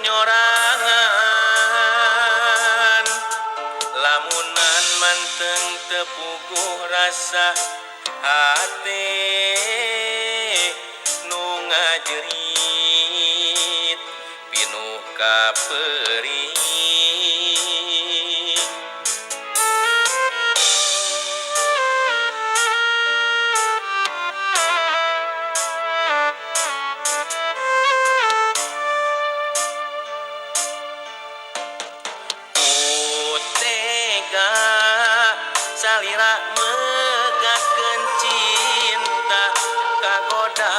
nyorangan lamunan manteng tepuguh rasa hati nu ngajerit pinuh ka perih. Tega salira megakeun cinta kagoda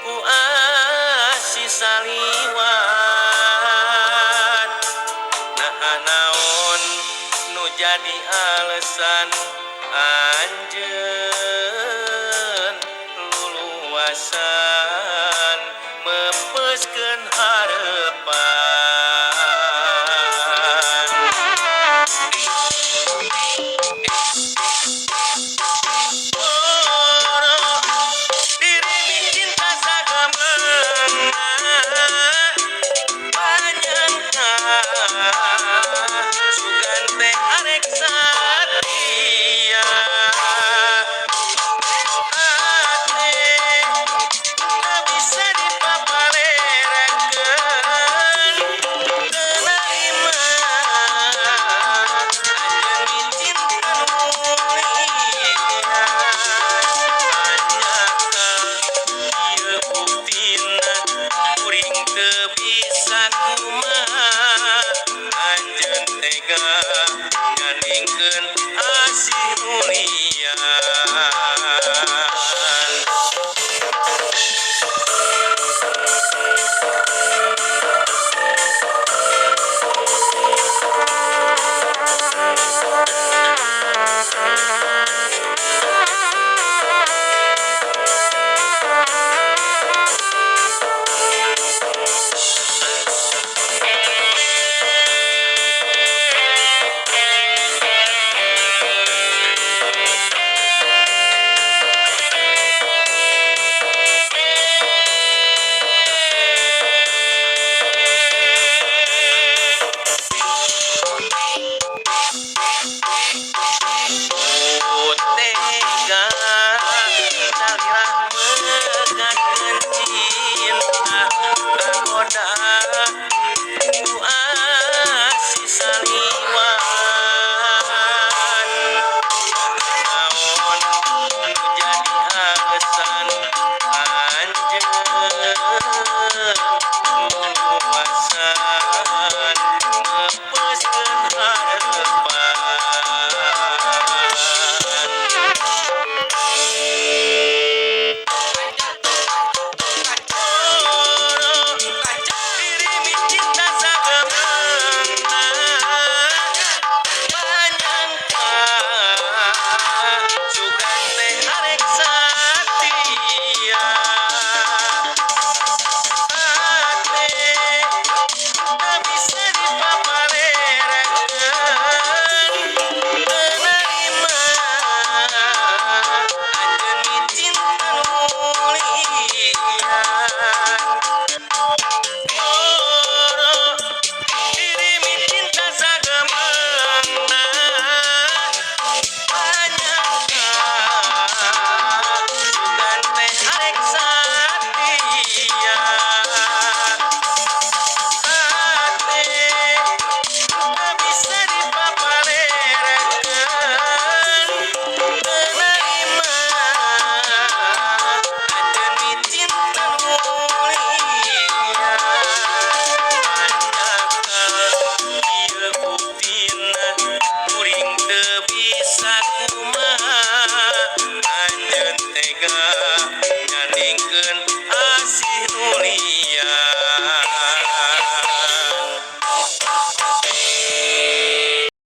ku asih saliwat nah naon nu jadi alasan anjeun luluasan mepeskeun harepan. Diri cinta sagamana panyangka sugan teh arek satia hati tak bisa dipapalerekeun terima anjeun cinta mulia ieu buktina kuring teu bisa kumaha anjeun tega nyandingkeun